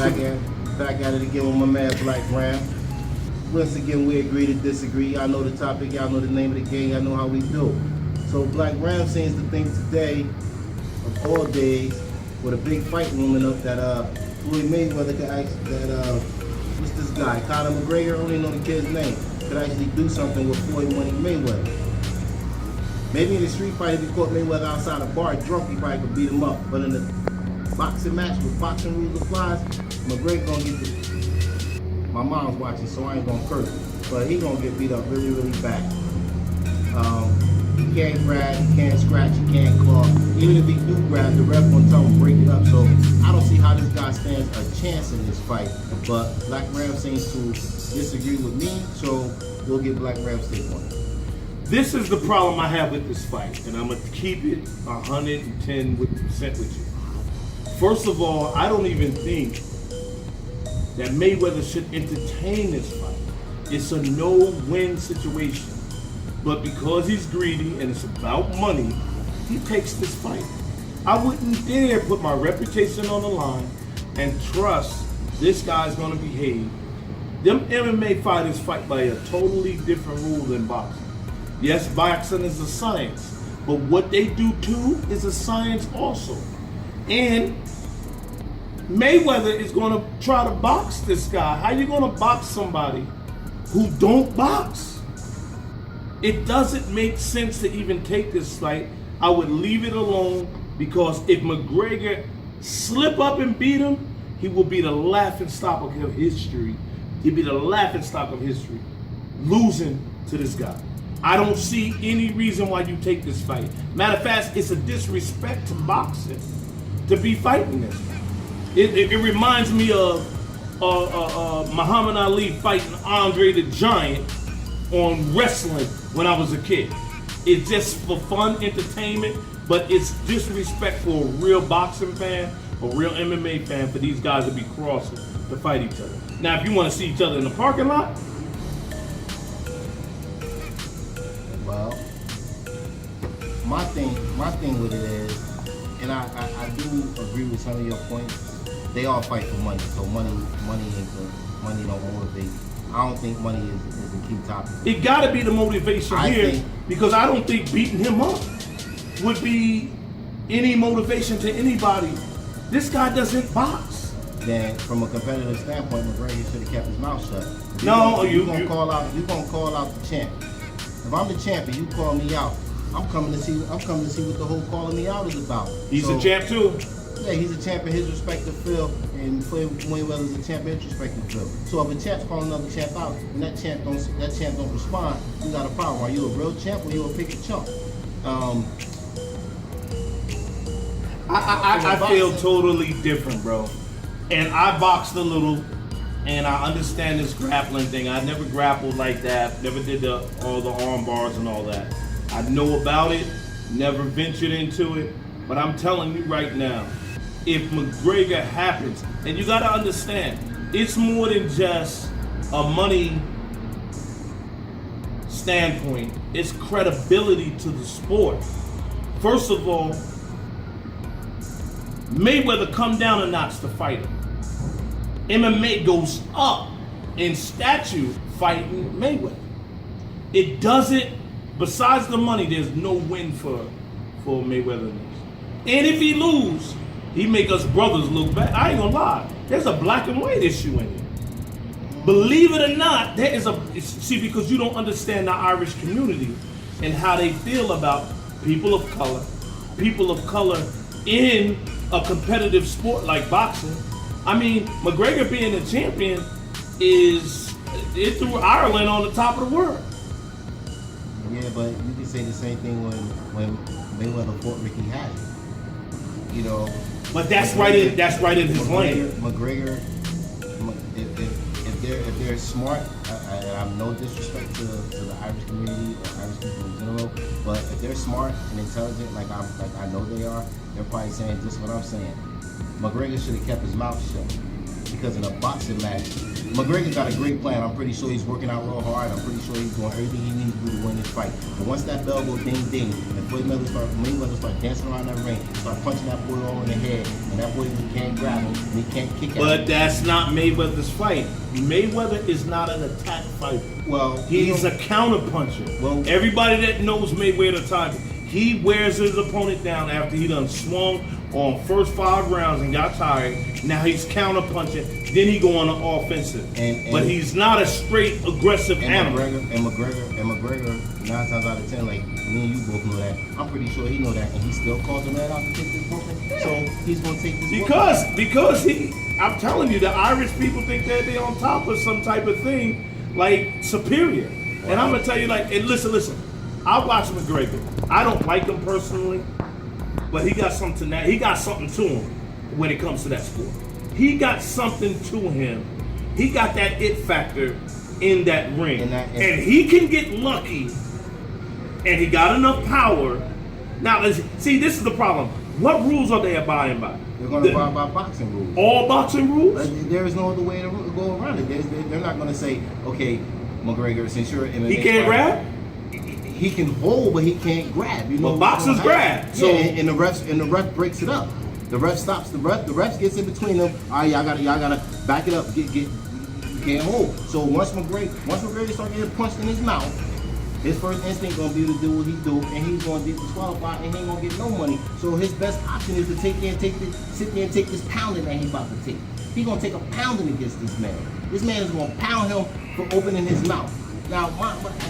Back at it again with my man Black Ram. Once again, we agree to disagree. Y'all know the topic, y'all know the name of the game, y'all know how we do. So Black Ram seems to think today, of all days, with a big fight looming up, that Floyd Mayweather could actually, what's this guy, Conor McGregor, I don't even know the kid's name, could actually do something with Floyd winning Mayweather. Maybe in the street fight, if he caught Mayweather outside a bar drunk, he probably could beat him up. But in the boxing match with boxing rules applies, McGregor gonna get the... My mom's watching, so I ain't gonna curse. But he gonna get beat up really, really bad. He can't grab, he can't scratch, he can't claw. Even if he do grab, the ref gonna tell him break it up. So I don't see how this guy stands a chance in this fight. But Black Ram seems to disagree with me, so we'll get Black Ram's take on it. This is the problem I have with this fight, and I'm going to keep it 110% with you. First of all, I don't even think that Mayweather should entertain this fight. It's a no-win situation. But because he's greedy and it's about money, he takes this fight. I wouldn't dare put my reputation on the line and trust this guy's going to behave. Them MMA fighters fight by a totally different rule than boxing. Yes, boxing is a science, but what they do too is a science also. And Mayweather is going to try to box this guy. How you going to box somebody who don't box? It doesn't make sense to even take this fight. I would leave it alone, because if McGregor slip up and beat him, he will be the laughingstock of history. He'll be the laughingstock of history, losing to this guy. I don't see any reason why you take this fight. Matter of fact, it's a disrespect to boxing to be fighting this. It reminds me of Muhammad Ali fighting Andre the Giant on wrestling when I was a kid. It's just for fun entertainment, but it's disrespect for a real boxing fan, a real MMA fan, for these guys to be crossing to fight each other. Now, if you want to see each other in the parking lot, well, my thing with it is, and I do agree with some of your points. They all fight for money, so money don't motivate. I don't think money is a key topic. It got to be the motivation here, because I don't think beating him up would be any motivation to anybody. This guy doesn't box. Then, from a competitive standpoint, McGregor should have kept his mouth shut. You gonna call out the champ. If I'm the champion, you call me out. I'm coming to see what the whole calling me out is about. He's a champ too. Yeah, he's a champ in his respective field, and Floyd Mayweather's a champ in his respective field. So if a champ's calling another champ out, and that champ don't respond, you got a problem. Are you a real champ or you a pick a chump? I feel totally different, bro. And I boxed a little, and I understand this grappling thing. I never grappled like that. Never did all the arm bars and all that. I know about it. Never ventured into it. But I'm telling you right now, if McGregor happens, and you got to understand, it's more than just a money standpoint. It's credibility to the sport. First of all, Mayweather come down a notch to fight him. MMA goes up in stature fighting Mayweather. It doesn't, besides the money, there's no win for Mayweather. And if he lose, he make us brothers look bad. I ain't gonna lie. There's a black and white issue in it. Believe it or not, there is see, because you don't understand the Irish community and how they feel about people of color in a competitive sport like boxing. I mean, McGregor being a champion it threw Ireland on the top of the world. Yeah, but you can say the same thing when Mayweather fought Ricky Hatton. You know. But that's right in his lane. McGregor, if they're smart, I have no disrespect to the Irish community or Irish people in general, but if they're smart and intelligent, like I know they are, they're probably saying just what I'm saying. McGregor should have kept his mouth shut. because in a boxing match, McGregor got a great plan. I'm pretty sure he's working out real hard. I'm pretty sure he's doing everything he needs to do to win this fight. But once that bell goes ding ding, and Mayweather start dancing around that ring, start punching that boy all in the head, and that boy can't grab him, and he can't kick at him. But that's not Mayweather's fight. Mayweather is not an attack fighter. Well, he's a counter puncher. Well, everybody that knows Mayweather type, he wears his opponent down after he done swung on first 5 rounds and got tired. Now he's counter punching. Then he go on the offensive. But he's not a straight aggressive animal. McGregor, 9 times out of 10, like me and you both know that. I'm pretty sure he know that, and he still calls the man out to take this whooping. So he's gonna take this because he. I'm telling you, the Irish people think that they're on top of some type of thing, like superior. Wow. And I'm gonna tell you, like, and listen. I watch McGregor. I don't like him personally, but he got something to him when it comes to that sport. He got something to him. He got that it factor in that ring. And he can get lucky, and he got enough power. Now, see, this is the problem. What rules are they abiding by? They're going to abide by boxing rules. All boxing rules? There is no other way to go around it. They're not going to say, okay, McGregor, since you're an MMA he can't grab? He can hold, but he can't grab. You know, well, boxers grab. So and the ref breaks it up. The ref stops the ref. The ref gets in between them. All right, y'all gotta back it up. You can't hold. So once McGregor starts getting punched in his mouth, his first instinct gonna be to do what he do, and he's gonna be disqualified, and he ain't gonna get no money. So his best option is to sit there and take this pounding that he's about to take. He's gonna take a pounding against this man. This man is gonna pound him for opening his mouth. Now,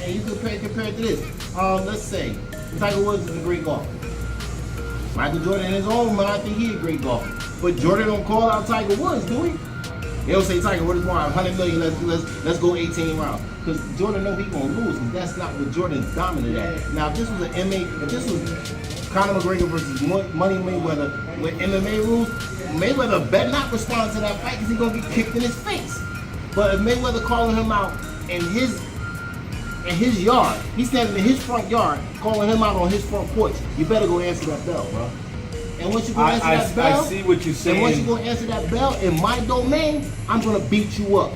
you compare it to this. Let's say Tiger Woods is a great golfer. Michael Jordan in his own mind, I think he's a great golfer. But Jordan don't call out Tiger Woods, do he? They don't say Tiger Woods won 100 million. Let's go 18 rounds. Because Jordan know he gonna lose, and that's not what Jordan's dominant at. Now, if this was if this was Conor McGregor versus Money Mayweather with MMA rules, Mayweather better not respond to that fight because he's gonna get kicked in his face. But if Mayweather calling him out in his yard, he's standing in his front yard, calling him out on his front porch, you better go answer that bell, bro. And once you go answer that bell, I see what you're saying. And once you go answer that bell in my domain, I'm gonna beat you up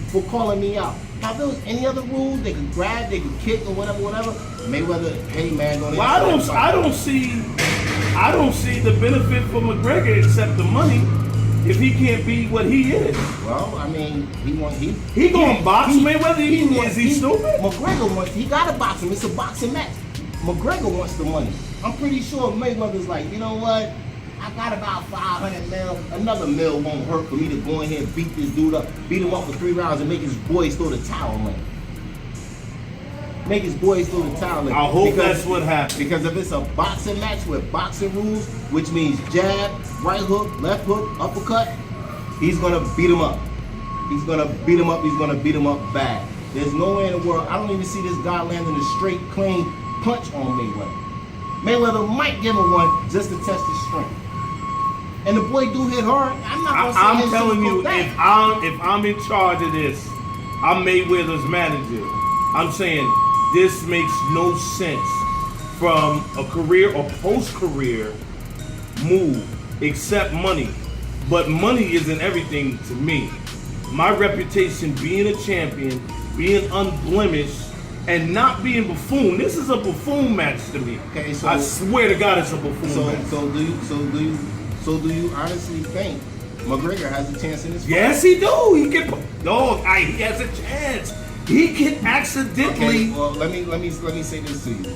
for calling me out. Now, if there was any other rules, they could grab, they could kick, or whatever. Mayweather, hey man, go. Well, I don't see the benefit for McGregor except the money. If he can't be what he is. Well, I mean, he gonna box Mayweather. Is he stupid? McGregor wants. He gotta box him. It's a boxing match. McGregor wants the money. I'm pretty sure Mayweather's like, you know what? I got about 500 mil. Another mil won't hurt for me to go in here and beat this dude up, beat him up for 3 rounds, and make his boys throw the towel in. Make his boys throw the towel in. I hope that's what happens. Because if it's a boxing match with boxing rules, which means jab, right hook, left hook, uppercut, he's gonna beat him up. He's gonna beat him up. He's gonna beat him up bad. There's no way in the world. I don't even see this guy landing a straight, clean punch on Mayweather. Mayweather might give him one just to test his strength. And the boy do hit hard. I'm not gonna say I'm telling you, if I'm in charge of this, I'm Mayweather's manager. I'm saying this makes no sense from a career or post-career move except money. But money isn't everything to me. My reputation being a champion, being unblemished, and not being buffoon. This is a buffoon match to me. Okay, so I swear to God, it's a buffoon match. So do you honestly think McGregor has a chance in this fight? Yes, he do. He can. He has a chance. He can accidentally. Okay, well, let me say this to you.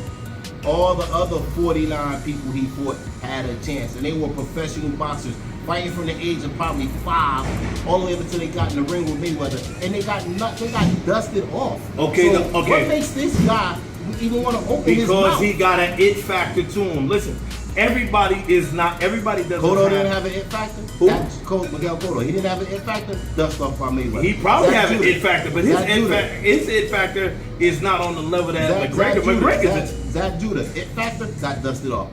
All the other 49 people he fought had a chance, and they were professional boxers fighting from the age of probably 5 all the way up until they got in the ring with Mayweather, and they got dusted off. Okay, so what makes this guy even want to open his mouth? Because he got an it factor to him. Listen, everybody doesn't. Cotto didn't have an it factor. Who? Miguel Cotto. He didn't have an it factor. Dust off by Mayweather. He probably has an it factor, but his it factor is not on the level that McGregor's. Zach Judah, it factor, got dusted off.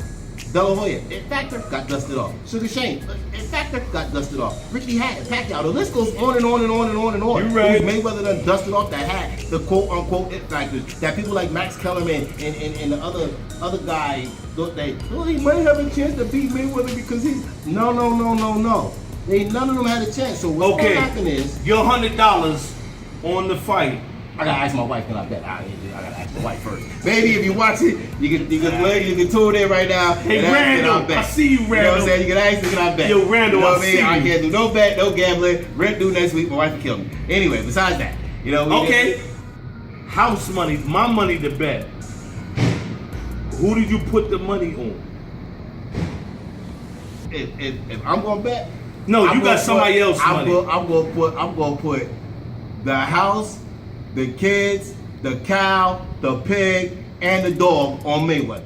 De La Hoya, it factor, got dusted off. Sugar Shane, it factor, got dusted off. Ricky Hatton, Pacquiao, the list goes on and on and on and on and on. You're right. Mayweather done dusted off that had the quote unquote it factors that people like Max Kellerman and the other guy, he might have a chance to beat Mayweather because he's no. None of them had a chance. So what's Okay. gonna happen is Your $100 on the fight. I gotta ask my wife, can I bet? I gotta ask my wife first. Baby, if you watch it, you can tune in right now. Hey, and ask, Randall, can I bet? I see you, You know what Randall. I'm saying? You can ask me, can I bet? Yo, Randall, you know what I see I you. can't do no bet, no gambling. Rent due next week. My wife will kill me. Anyway, besides that, you know. Okay. House money, my money to bet. Who did you put the money on? If I'm gonna bet, No, I'm you gonna got somebody put- else's money. I'm gonna put the house, the kids, the cow, the pig, and the dog on Mayweather.